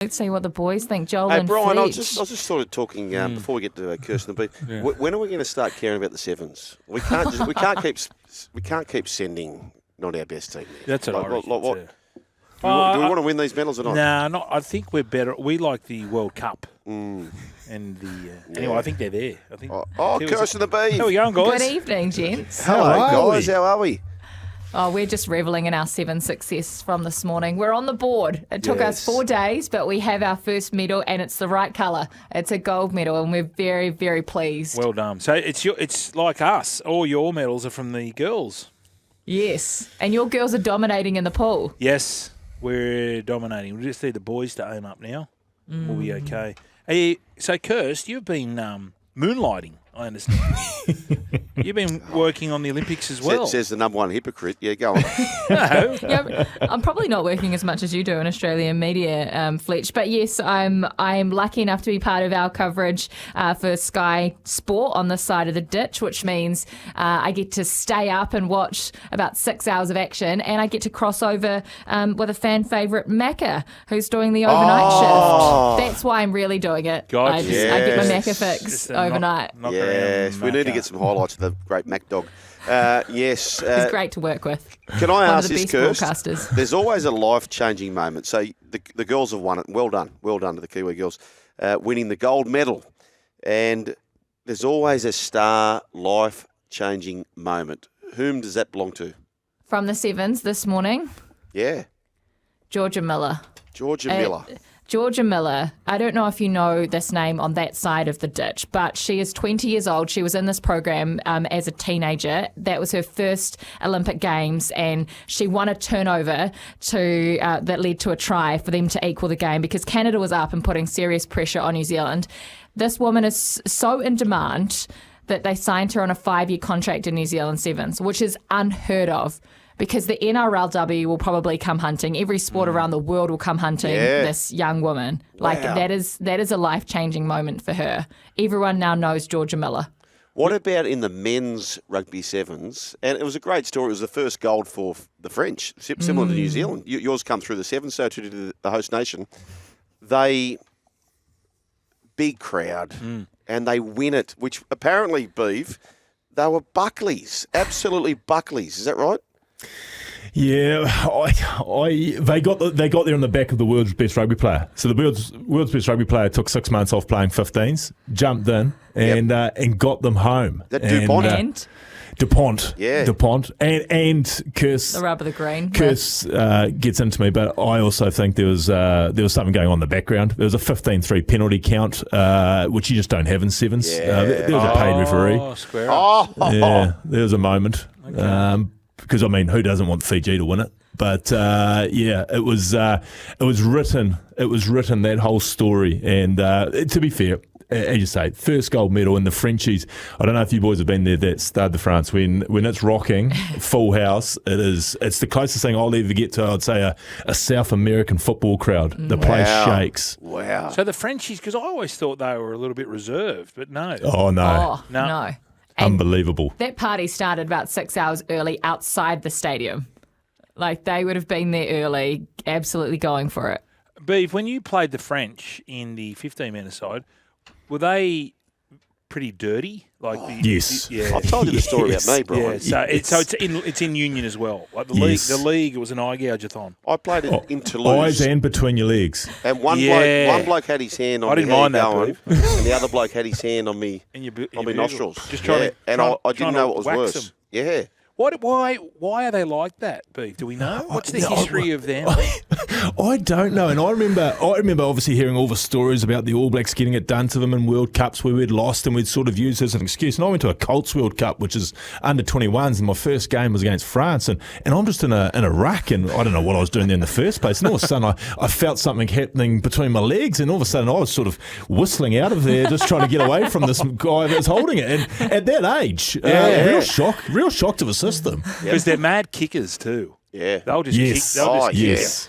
Let's see what the boys think. Joel Hey, and Brian, I Fletch. was just sort of talking before we get to Kirstie and Beaver. Yeah. When are we going to start caring about the Sevens? We can't keep sending not our best team there. That's what I reckon. Do we want to win these medals or not? No, I think we're better. We like the World Cup. And anyway, I think they're there. I think. Kirstie and the Beaver. How are we going, guys? Good evening, gents. Hello, guys. How are we? Oh, we're just revelling in our 7 success from this morning. We're on the board. It took us 4 days, but we have our first medal, and it's the right colour. It's a gold medal, and we're very, very pleased. Well done. So it's like us. All your medals are from the girls. Yes, and your girls are dominating in the pool. Yes, we're dominating. We just need the boys to aim up now. We'll be okay. Hey, so, Kirstie, you've been moonlighting, I understand. You've been working on the Olympics as well. Says the number one hypocrite. Yeah, go on. No. Yeah, I'm probably not working as much as you do in Australian media, Fletch. But yes, I'm lucky enough to be part of our coverage for Sky Sport on this side of the ditch, which means I get to stay up and watch about 6 hours of action, and I get to cross over with a fan favourite, Macca, who's doing the overnight shift. That's why I'm really doing it. Gotcha. I get my Macca fix overnight. Yes, we need to get some highlights of the great Mac Dog. Yes. He's great to work with. Can I ask this, Kirstie? There's always a life-changing moment. So the girls have won it. Well done to the Kiwi girls, winning the gold medal. And there's always a star life-changing moment. Whom does that belong to? From the Sevens this morning. Yeah. Georgia Miller. Georgia Miller, I don't know if you know this name on that side of the ditch, but she is 20 years old. She was in this program as a teenager. That was her first Olympic Games, and she won a turnover that led to a try for them to equal the game because Canada was up and putting serious pressure on New Zealand. This woman is so in demand that they signed her on a 5-year contract in New Zealand Sevens, which is unheard of. Because the NRLW will probably come hunting. Every sport around the world will come hunting this young woman. Like that is a life-changing moment for her. Everyone now knows Georgia Miller. What about in the men's Rugby Sevens? And it was a great story. It was the first gold for the French, similar to New Zealand. Yours come through the Sevens, so too did the host nation. Big crowd, and they win it, which apparently, Beav, they were Buckleys, absolutely Buckleys. Is that right? Yeah, they got there on the back of the world's best rugby player. So the world's best rugby player took 6 months off playing 15s, jumped in and got them home. That DuPont. DuPont. Yeah. DuPont. And Kirstie. The rub of the green. Kirstie gets into me, but I also think there was something going on in the background. There was a 15-3 penalty count, which you just don't have in Sevens. Yeah. There was a paid referee. Yeah, there was a moment. Okay. Because, I mean, who doesn't want Fiji to win it? But, it was written. It was written, that whole story. And to be fair, as you say, first gold medal in the Frenchies. I don't know if you boys have been there, that Stade de France, when it's rocking, full house, it's the closest thing I'll ever get to, I'd say, a South American football crowd. The place shakes. Wow. So the Frenchies, because I always thought they were a little bit reserved, but no. Oh, no. Oh, no. Unbelievable. That party started about 6 hours early outside the stadium. Like, they would have been there early, absolutely going for it. Beav, when you played the French in the 15-metre side, were they pretty dirty? Yes. I've told you the story about me, Brian. Yeah, so it's in union as well. Like the league, it was an eye gouge-a-thon. I played in Toulouse. Eyes and between your legs. And one bloke had his hand on me going, and the other bloke had his hand on me on my nostrils. Just trying to, and I didn't know what was worse. Them. Yeah. Why are they like that, Beav? Do we know? What's the history of them? I don't know. And I remember obviously hearing all the stories about the All Blacks getting it done to them in World Cups where we'd lost and we'd sort of used as an excuse. And I went to a Colts World Cup, which is under 21s, and my first game was against France. And I'm just in a ruck, and I don't know what I was doing there in the first place. And all of a sudden I felt something happening between my legs, and all of a sudden I was sort of whistling out of there, just trying to get away from this guy that was holding it. And at that age, real shock to the system. Because they're mad kickers too. Yeah, they'll just kick. They'll just kick. Yes.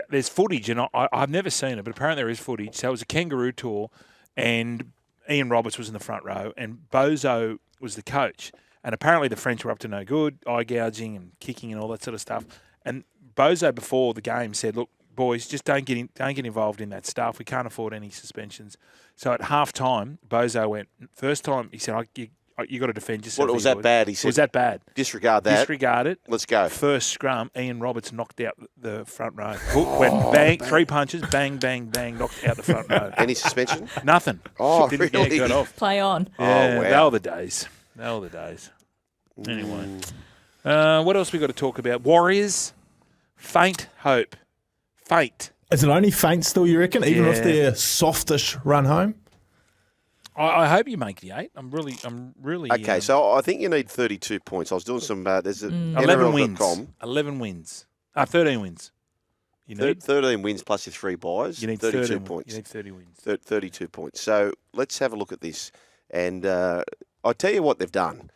There's footage, and I've never seen it, but apparently there is footage. So it was a kangaroo tour, and Ian Roberts was in the front row, and Bozo was the coach. And apparently the French were up to no good, eye gouging and kicking and all that sort of stuff. And Bozo before the game said, "Look, boys, just don't get involved in that stuff. We can't afford any suspensions. So at half time, Bozo went, first time, he said, you got to defend yourself. What, was that bad? He said, was that bad? Disregard that. Disregard it. Let's go. First scrum, Ian Roberts knocked out the front row. Went bang, 3 punches, bang, bang, bang, knocked out the front row. Any suspension? Nothing. Oh, Didn't really? Got off. Play on. Yeah, wow. They were the days. Anyway. What else we got to talk about? Warriors, faint hope. Faint. Is it only faint still, you reckon? Even Yeah. if they're softish run home? I hope you make the 8. I'm really. Okay, so I think you need 32 points. I was doing some. There's 11 wins. NRL.com. 11 wins. 13 wins. You need 13 wins plus your 3 buys. You need 32 13 points. You need 30 wins. 32 points. So let's have a look at this. And I'll tell you what they've done,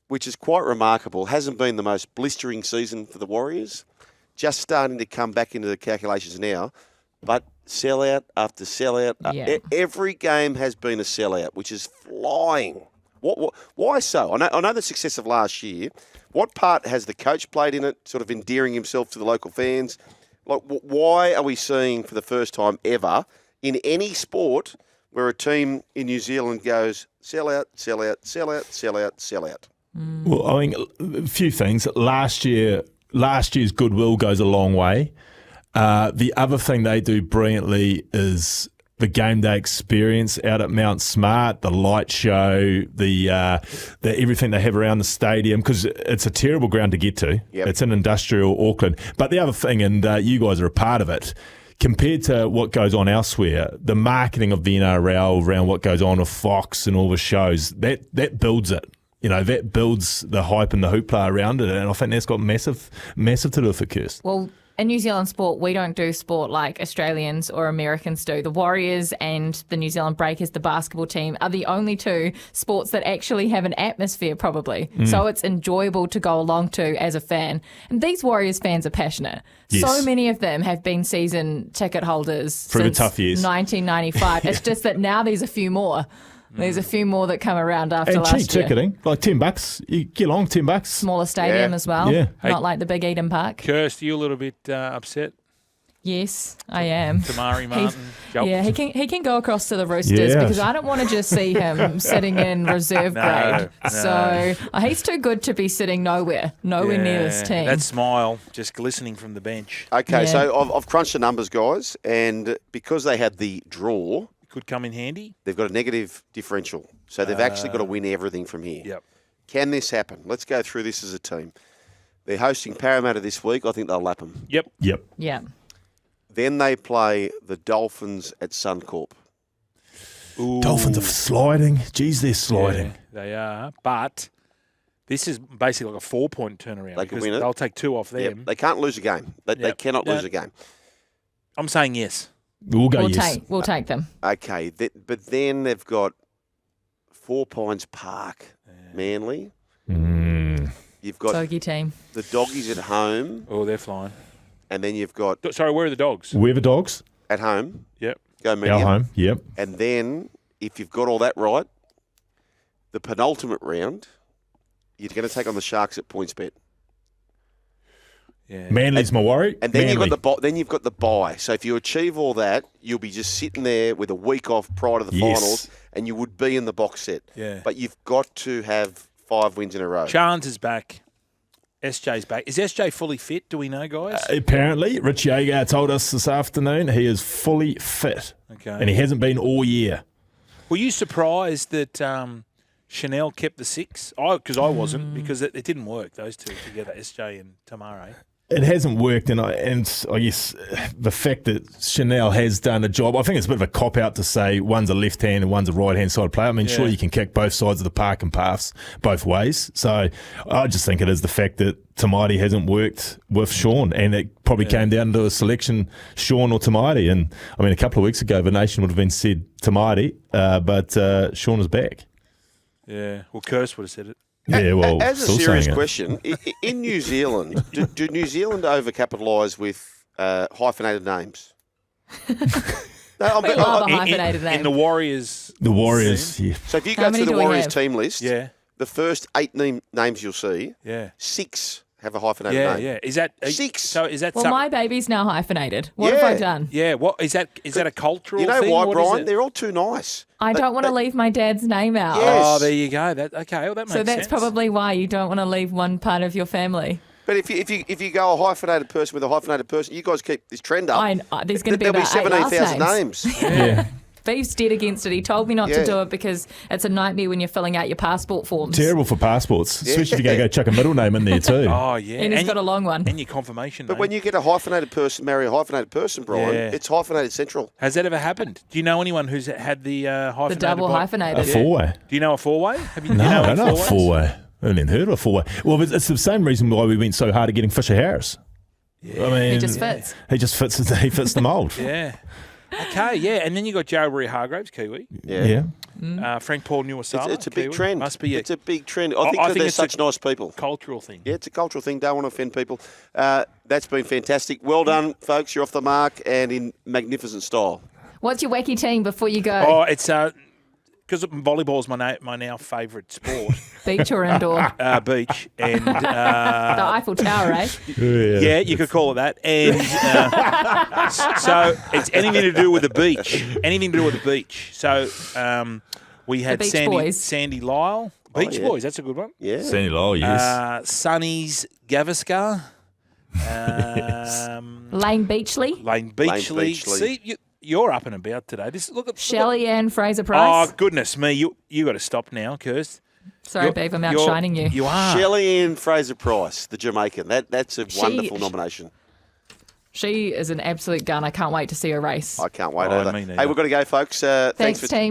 which is quite remarkable. Hasn't been the most blistering season for the Warriors. Just starting to come back into the calculations now. But sellout after sellout. Yeah. Every game has been a sellout, which is flying. Why so? I know the success of last year. What part has the coach played in it, sort of endearing himself to the local fans? Like, why are we seeing for the first time ever in any sport where a team in New Zealand goes sellout, sellout, sellout, sellout, sellout? Well, I think a few things. Last year's goodwill goes a long way. The other thing they do brilliantly is the game day experience out at Mount Smart, the light show, the everything they have around the stadium, because it's a terrible ground to get to. Yep. It's in industrial Auckland. But the other thing, and you guys are a part of it, compared to what goes on elsewhere, the marketing of the NRL around what goes on with Fox and all the shows, that builds it. That builds the hype and the hoopla around it, and I think that's got massive to do with it, Kirst. Well, in New Zealand sport, we don't do sport like Australians or Americans do. The Warriors and the New Zealand Breakers, the basketball team, are the only two sports that actually have an atmosphere, probably. So it's enjoyable to go along to as a fan. And these Warriors fans are passionate. Yes. So many of them have been season ticket holders Through the since tough years. 1995. It's just that now there's a few more. There's a few more that come around after And last cheap year. ticketing, like $10. You get along, $10. Smaller stadium Yeah. as well. Yeah. Not like the Big Eden Park. Kirstie, you a little bit upset? Yes, I am. Tamari Martin. Yeah, he can go across to the Roosters Yeah. because I don't want to just see him sitting in reserve grade. So he's too good to be sitting nowhere near this team. That smile just glistening from the bench. Okay, Yeah. so I've crunched the numbers, guys, and because they had the draw, Could come in handy. they've got a negative differential. So they've actually got to win everything from here. Yep. Can this happen? Let's go through this as a team. They're hosting Parramatta this week. I think they'll lap them. Yep. Yeah. Then they play the Dolphins at Suncorp. Ooh. Dolphins are sliding. Geez, they're sliding. Yeah, they are. But this is basically like a 4-point turnaround. They can because win it. They'll take 2 off them. Yep. They can't lose a game. They Yep. cannot lose a game. I'm saying yes. We'll go yes. We'll take them. Okay, but then they've got Four Pines Park, Manly. You've got Bogey team. the Doggies at home, Oh, they're flying. and then you've got Sorry, where are the dogs? We're the Dogs. at home, Yep. go medium. Our home. Yep. And then, if you've got all that right, the penultimate round, you're going to take on the Sharks at PointsBet. Yeah. Manly's my worry. And then Manly. you've got the bye. So if you achieve all that, you'll be just sitting there with a week off prior to the Yes. finals, and you would be in the box set. Yeah. But you've got to have 5 wins in a row. Chance is back. SJ's back. Is SJ fully fit? Do we know, guys? Apparently, Rich Jaeger told us this afternoon he is fully fit. Okay. And he hasn't been all year. Were you surprised that Chanel kept the 6? Because I wasn't, because it didn't work, those two together, SJ and Tamare. It hasn't worked, and I guess the fact that Chanel has done a job, I think it's a bit of a cop-out to say one's a left-hand and one's a right-hand side player. I mean, sure, you can kick both sides of the park and paths both ways. So I just think it is the fact that Tamati hasn't worked with Shaun, and it probably came down to a selection, Shaun or Tamati. And, I mean, a couple of weeks ago, the nation would have been said Tamati, but Shaun is back. Yeah. Well, Kirst would have said it. Yeah, well, As a still serious saying it. question, in New Zealand, do New Zealand overcapitalise with hyphenated names? We love a hyphenated In name. the Warriors. The Warriors, yeah. So if you How go many through the do we Warriors have? team list, Yeah. the first 8 names you'll see, Yeah. 6 have a hyphenated Yeah, name. yeah. Is that 6. So is that Well, something? my baby's now hyphenated. What have I done? Yeah. What is that? Is that a cultural? You know thing? why, What is Brian? it? They're all too nice. I don't want to leave my dad's name out. Yes. Oh, there you go. That okay. Well, that makes So that's sense. probably why you don't want to leave one part of your family. But if you go a hyphenated person with a hyphenated person, you guys keep this trend up. There's going to be There'll be about 8 last 17,000 names. names. Yeah. Beef's dead against it. He told me not to do it because it's a nightmare when you're filling out your passport forms. Terrible for passports, especially if you go chuck a middle name in there too. Oh yeah. And he's got a long one. And your confirmation. But name. when you get a hyphenated person, marry a hyphenated person, Brian, Yeah. it's hyphenated central. Has that ever happened? Do you know anyone who's had the hyphenated? The double hyphenated. A four-way. Do you know a four-way? Have you? No, you know I don't know a four-ways? four-way. I haven't even heard of a four-way. Well, it's the same reason why we went so hard at getting Fisher Harris. Yeah. I mean, He just fits. He just fits. He fits the mould. Yeah. Okay, yeah, and then you got Joe Hargraves, Kiwi. Yeah. Frank Paul Nuasala. It's a big Kiwi. trend. Must be It's a big trend. I think I that think they're it's such a nice people. cultural thing. Yeah, it's a cultural thing. Don't want to offend people. That's been fantastic. Well done, folks. You're off the mark and in magnificent style. What's your wacky team before you go? Oh, it's because volleyball's my now favourite sport. Beach or indoor? Beach and The Eiffel Tower, eh? yeah, you could call it that. And so it's anything to do with the beach. Anything to do with the beach. So we had Beach Boys. Sandy Lyle. Beach yeah. Boys, that's a good one. Yeah. Sandy Lyle, yes. Sonny's Gavaskar. Lane Beachley? Lane Beachley. Beachley. See, you're up and about today. Look at Shelley Ann Fraser Price? Oh, goodness me. You got to stop now, Kirst. Sorry, Beaver, I'm outshining you. You are. Shelley Ann Fraser Price, the Jamaican. That's a wonderful nomination. She is an absolute gun. I can't wait to see her race. I can't wait Oh, either. me neither. Hey, we've got to go, folks. Thanks Thanks, for team.